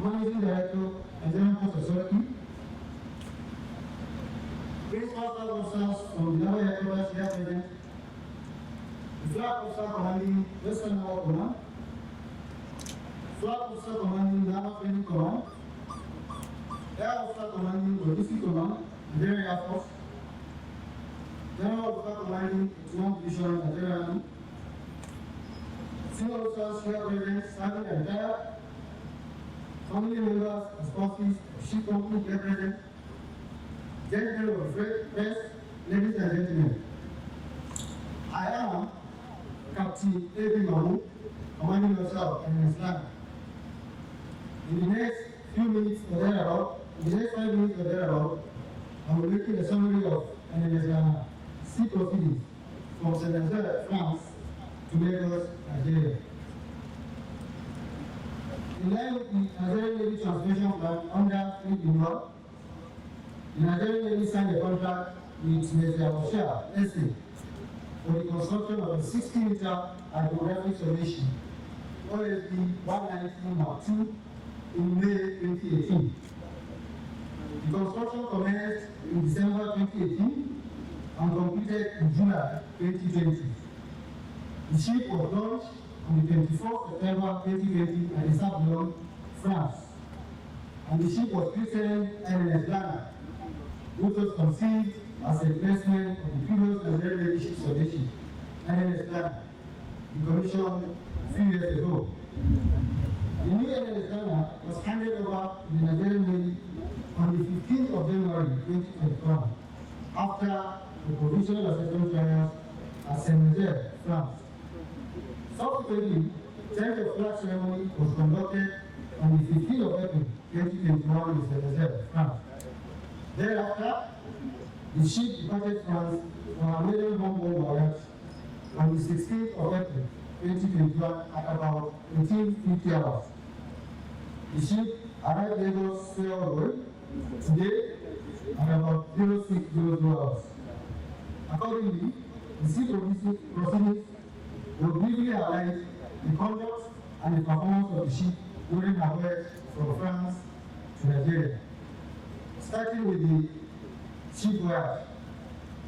Managing Director and General Post Authority, Beecroft officers from the Naval Headquarters here present, the Flag Officer commanding Western Naval Command, Flag Officer commanding Lana Training Command, Air Officer commanding Logistics Command, Nigerian Air Force, General Officer commanding 81 Division, Nigerian Army, senior officers here present, serving and retired, family members and spouses of ship company here present, gentlemen of press, ladies and gentlemen. I am Captain A.B. Mahmoud, commanding officer of Lana. In the next few minutes or thereabout, in the next 5 minutes or thereabout, I will make a summary of Lana sea proceedings from Senegal, France to Lagos, Nigeria. In line with the Nigerian Navy transformation plan under Fleet Renewal, the Nigerian Navy signed a contract with Mr. Shell, SA, for the construction of a 60-meter hydrographic solution, OSB 190 Mark II, in May 2018. The construction commenced in December 2018 and completed in July 2020. The ship was launched on the 24th September 2020 at the Sablon, France, and the ship was christened Lana, which was conceived as a replacement of the previous Nigerian Navy ship solution, Lana, commissioned a few years ago. The new Lana was handed over to the Nigerian Navy on the 15th of January 2021, after the provisional assessment trials at Senegal, France. Subsequently, change of flag ceremony was conducted on the 15th of April 2021 in Senegal, France. Thereafter, the ship departed France for a maiden home voyage on the 16th of April 2021 at about 1850 hours. The ship arrived at Lagos Road today at about 0600 hours. Accordingly, the sea proceedings will briefly highlight the conduct and the performance of the ship during her voyage from France to Nigeria. Starting with the ship voyage.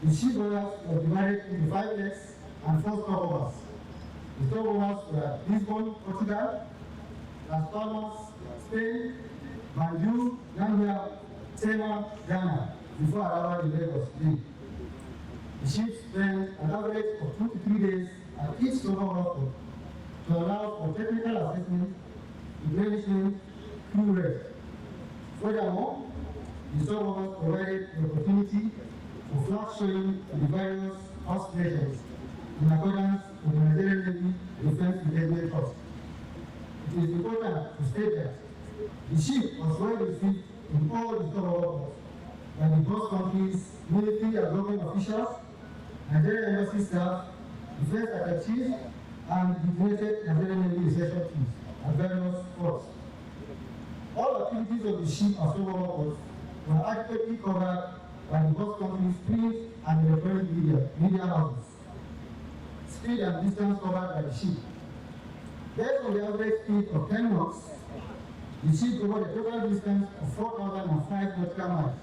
The ship voyage was divided into 5 legs and 4 stopovers. The stopovers were Lisbon, Portugal, Las Palmas, Spain, Banjul, Gambia, Tema, Ghana, before arrival in Lagos. The ship spent an average of 2 to 3 days at each stopover to allow for technical assessment, replenishment, crew rest. Furthermore, the stopovers provided the opportunity for flag showing to the various host nations in accordance with the Nigerian Navy Defense Engagement Trust. It is important to state that the ship was well received in all the stopovers by the host countries, military and government officials, Nigerian embassy staff, defense attaches, and designated Nigerian Navy reception teams at various ports. All activities of the ship and stopovers were adequately covered by the host country's print and electronic media houses. Speed and distance covered by the ship. Based on the average speed of 10 knots, the ship covered a total distance of 4,005 nautical miles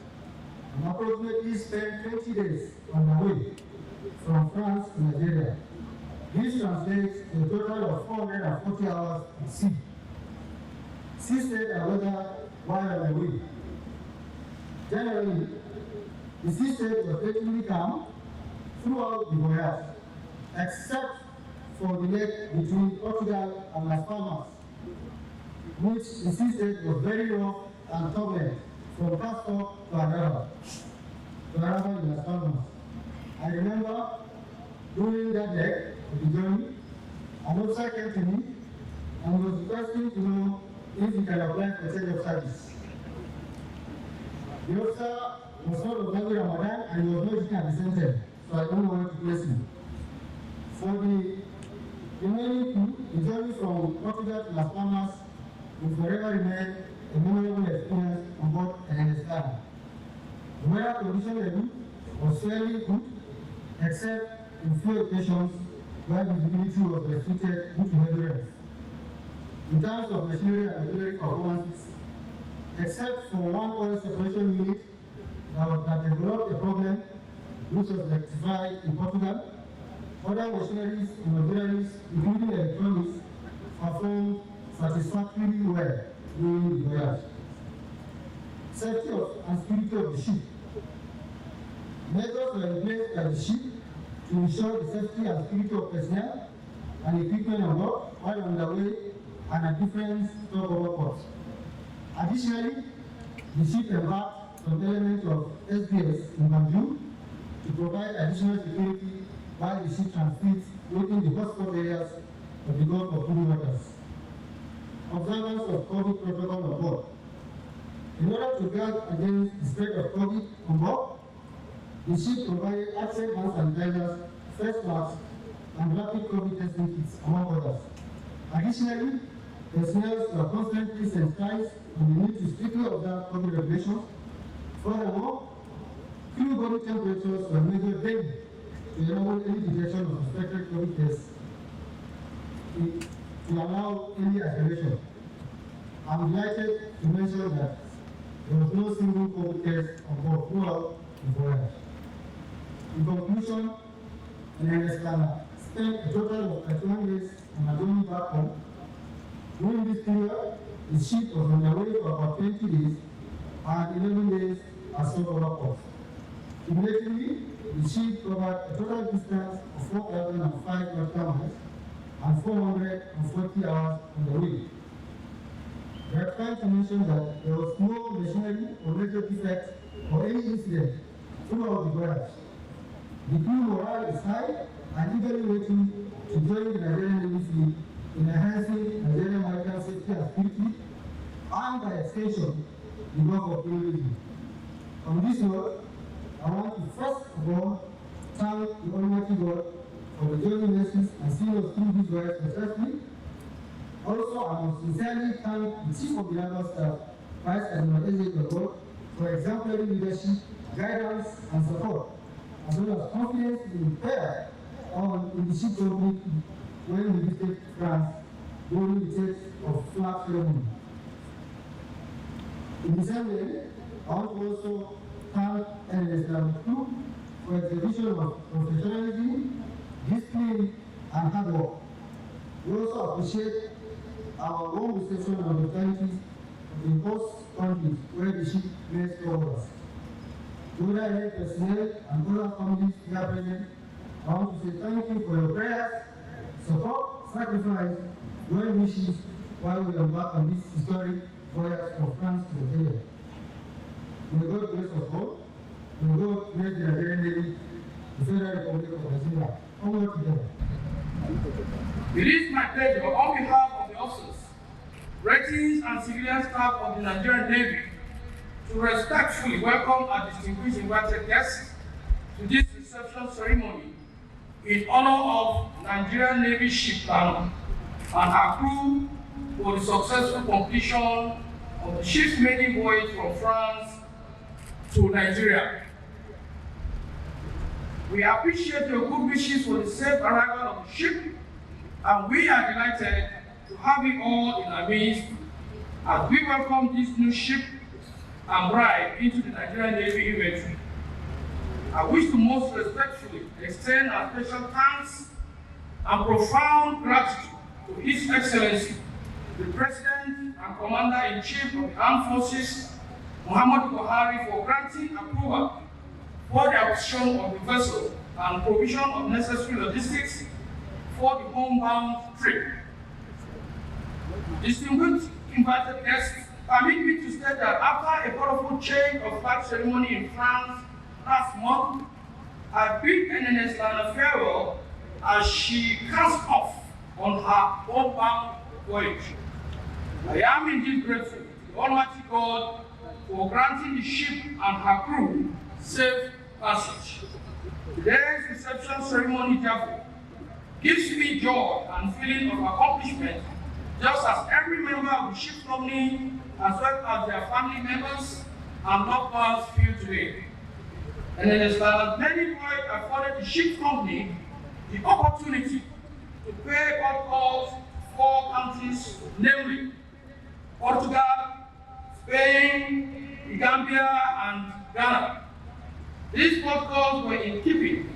and approximately spent 20 days on the way from France to Nigeria. This translates to a total of 440 hours at sea. Sea state and weather while on the way. Generally, the sea state was relatively calm throughout the voyage, except for the leg between Portugal and Las Palmas, which the sea state was very rough and turbulent from Castor to arrival in Las Palmas. I remember during that leg of the journey, an officer came to me and was requesting to know if he can apply for change of service. The officer was not observing Ramadan and he was not eating at the same time, so I don't know where to place him. For the remaining crew, the journey from Portugal to Las Palmas will forever remain a memorable experience on board Lana. The weather condition level was fairly good, except in few occasions where visibility was restricted due to heavy rains. In terms of machinery and artillery performances, except for one oil separation unit that developed a problem which was rectified in Portugal, other machineries and auxiliaries, including electronics, performed satisfactorily well during the voyage. Safety and security of the ship. Measures were in place by the ship to ensure the safety and security of personnel and equipment on board while on their way and at different stopover ports. Additionally, the ship embarked some elements of SBS in Banjul to provide additional security while the ship transits within the hotspot areas of the Gulf of Blue Waters. Observance of COVID protocol on board. In order to guard against the spread of COVID on board, the ship provided access hand sanitizers, face masks, and rapid COVID testing kits, among others. Additionally, personnel were constantly sensitized on the need to strictly observe COVID regulations. Furthermore, crew body temperatures were measured daily to enable any detection of suspected COVID tests to allow any isolation. I'm delighted to mention that there was no single COVID test on board throughout the voyage. In conclusion, Lana spent a total of 31 days on her journey back home. During this period, the ship was on the way for about 20 days and 11 days as stopover ports. Cumulatively, the ship covered a total distance of 4,005 nautical miles and 440 hours on the way. We are trying to mention that there was no machinery or major defect or any incident throughout the voyage. The crew morale is high and eagerly waiting to join the Nigerian Navy fleet in enhancing Nigerian maritime safety and security, and by extension, the work of tourism. On this note, I want to first of all thank the Almighty God for the journey mercies and seeing us through this voyage successfully. Also, I must sincerely thank the Chief of the Naval Staff, Vice Admiral A.J. for exemplary leadership, guidance, and support, as well as confidence in the ship company when we visited France during the state of flag ceremony. In the same way, I want to also thank NSW Group for exhibition of professionalism, discipline, and hard work. We also appreciate our warm reception and hospitality in host countries where the ship placed over us. To other health personnel and other families here present, I want to say thank you for your prayers, support, sacrifice, well wishes while we embark on this historic voyage from France to Nigeria. May God bless us all. May God bless the Nigerian Navy, the Federal Republic of Nigeria. Onward together. It is my pleasure on behalf of the officers, ratings, and civilian staff of the Nigerian Navy to respectfully welcome our distinguished invited guests to this reception ceremony in honor of Nigerian Navy ship Lana and her crew for the successful completion of the ship's maiden voyage from France to Nigeria. We appreciate your good wishes for the safe arrival of the ship, and we are delighted to have you all in our midst as we welcome this new ship and bride into the Nigerian Navy inventory. I wish to most respectfully extend our special thanks and profound gratitude to His Excellency, the President and Commander-in-Chief of the Armed Forces, Muhammadu Buhari, for granting approval for the acquisition of the vessel and provision of necessary logistics for the homebound trip. Distinguished invited guests, permit me to state that after a powerful change of flag ceremony in France last month, I bid NNS Lana farewell as she casts off on her homebound voyage. I am indeed grateful to the Almighty God for granting the ship and her crew safe passage. Today's reception ceremony, therefore, gives me joy and feeling of accomplishment, just as every member of the ship's company, as well as their family members and loved ones feel today. And it is that many voyages afforded the ship's company the opportunity to pay port calls to 4 countries, namely Portugal, Spain, the Gambia, and Ghana. These port calls were in keeping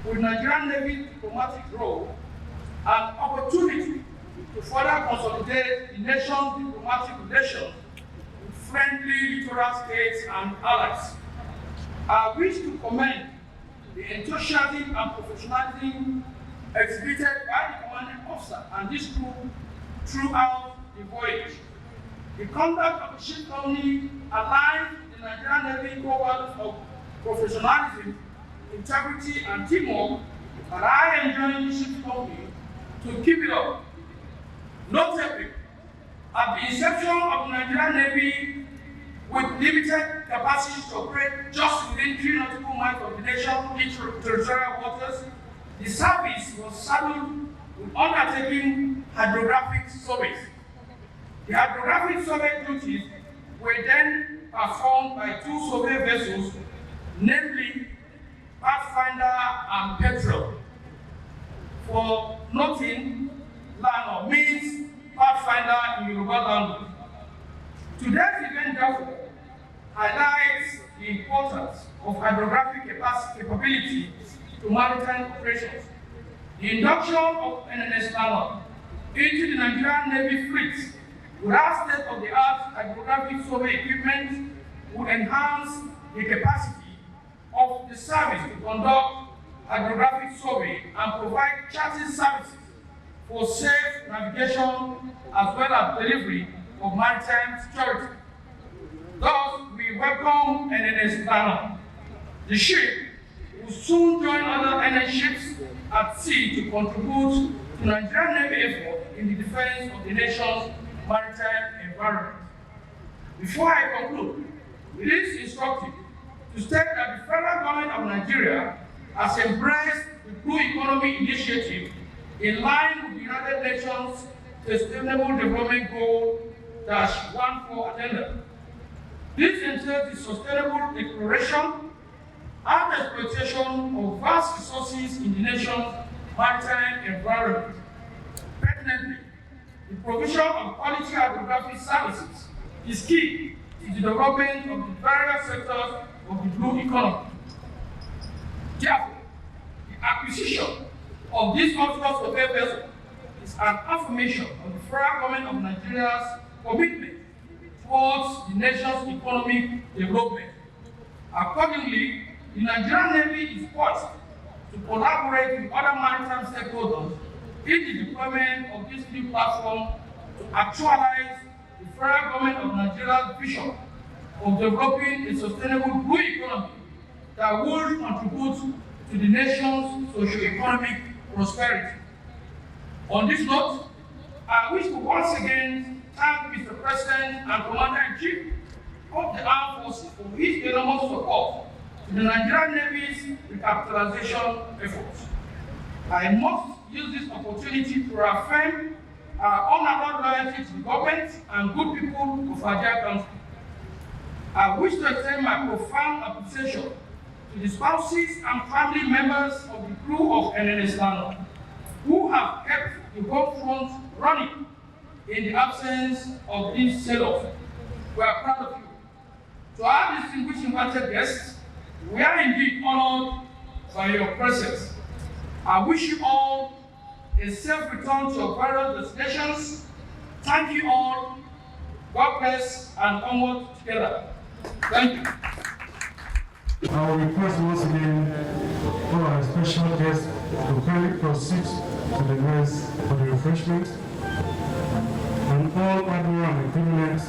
with Nigerian Navy diplomatic role and opportunity to further consolidate the nation's diplomatic relations with friendly littoral states and allies. I wish to commend the enthusiasm and professionalism exhibited by the commanding officer and this crew throughout the voyage. The conduct of the ship company aligns the Nigerian Navy core values of professionalism, integrity, and teamwork, and I enjoin the ship company to keep it up. Notably, at the inception of the Nigerian Navy, with limited capacity to operate just within 3 nautical miles of the nation's territorial waters, the service was saddled with undertaking hydrographic surveys. The hydrographic survey duties were then performed by 2 survey vessels, namely Pathfinder and Petrel. For noting, Lana means Pathfinder in Yoruba language. Today's event, therefore, highlights the importance of hydrographic capability to maritime operations. The induction of NNS Lana into the Nigerian Navy fleet without state-of-the-art hydrographic survey equipment would enhance the capacity of the service to conduct hydrographic survey and provide charting services for safe navigation as well as delivery of maritime security. Thus, we welcome NNS Lana. The ship will soon join other NN ships at sea to contribute to Nigerian Navy effort in the defense of the nation's maritime environment. Before I conclude, it is instructive to state that the federal government of Nigeria has embraced the Blue Economy Initiative in line with the United Nations Sustainable Development Goal -14 agenda. This entails the sustainable exploration and exploitation of vast resources in the nation's maritime environment. Pertinently, The provision of quality hydrographic services is key to the development of the various sectors of the blue economy. Therefore, the acquisition of this offshore survey vessel is an affirmation of the federal government of Nigeria's commitment towards the nation's economic development. Accordingly, the Nigerian Navy is poised to collaborate with other maritime stakeholders in the deployment of this new platform to actualize the federal government of Nigeria's vision of developing a sustainable blue economy that will contribute to the nation's socio-economic prosperity. On this note, I wish to once again thank Mr. President and Commander-in-Chief of the Armed Forces for his enormous support to the Nigerian Navy's recapitalization efforts. I must use this opportunity to reaffirm our unalloyed loyalty to the government and good people of our dear country. I wish to extend my profound appreciation to the spouses and family members of the crew of NNS Lana, who have kept the home front running in the absence of this sailors. We are proud of you. To our distinguished invited guests, we are indeed honored by your presence. I wish you all a safe return to your various destinations. Thank you all. God bless and onward together. Thank you. I will request once again all our special guests to kindly proceed to the mess for the refreshment, and all admiral and equivalents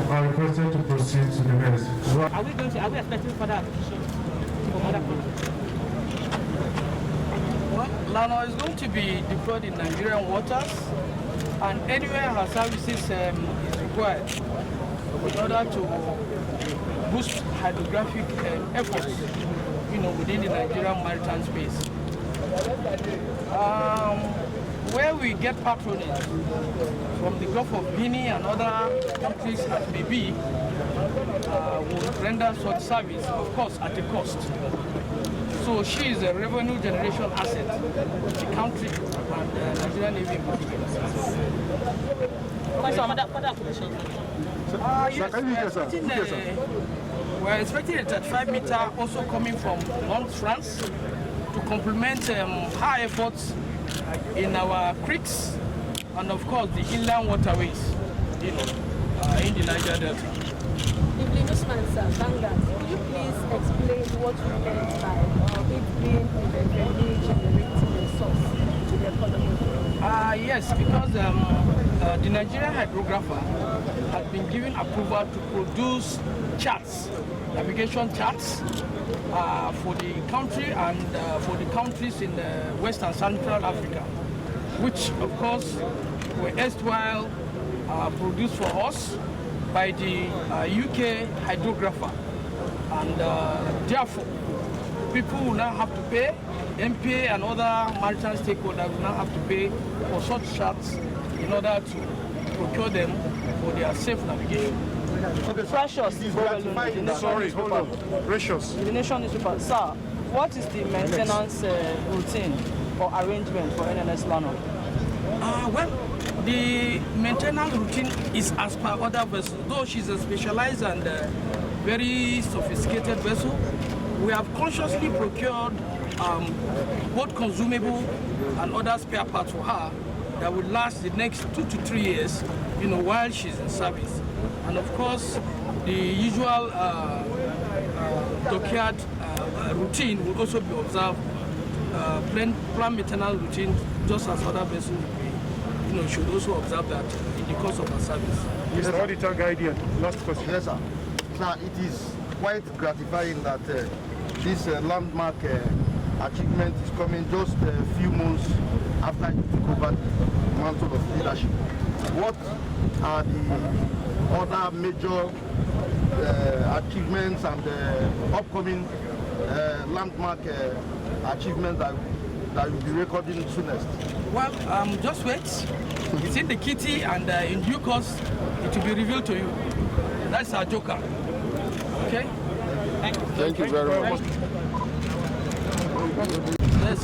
are requested to proceed to the mess. Are we expecting further acquisition from other countries? Well, Lana is going to be deployed in Nigerian waters, and anywhere her services is required in order to boost hydrographic efforts, within the Nigerian maritime space. Where we get patronage from the Gulf of Guinea and other countries as may be, will render such service, of course, at a cost. So she is a revenue generation asset to the country and Nigerian Navy in particular. We're expecting a 35-meter also coming from North France to complement our efforts in our creeks and, of course, the inland waterways, in the Niger Delta. Could you please explain what you meant by it being a revenue generating resource to the economy? Yes, because the Nigerian hydrographer has been given approval to produce charts, navigation charts, for the country and for the countries in West and Central Africa, which, of course, were erstwhile produced for us by the UK hydrographer. And therefore, people will now have to pay, MPA and other maritime stakeholders will now have to pay for such charts in order to procure them for their safe navigation. Okay, Precious. Sorry, hold on. Precious. The Nation newspaper. Sir, what is the maintenance routine or arrangement for NNS Lana? Well, the maintenance routine is as per other vessels. Though she's a specialized and very sophisticated vessel, we have consciously procured both consumable and other spare parts for her that will last the next 2 to 3 years, while she's in service. And of course, the usual dockyard routine will also be observed. Planned maintenance routine, just as other vessels will be, should also observe that in the course of her service. Mr. Auditor Guardian, last question. Yes, sir. Sir, it is quite gratifying that this landmark achievement is coming just a few months after you took over the mantle of leadership. What are the other major achievements and upcoming landmark achievements that you'll be recording soonest? Well, just wait. It's in the kitty, and in due course, it will be revealed to you. That's our joker. Okay? Thank you very much. Yes.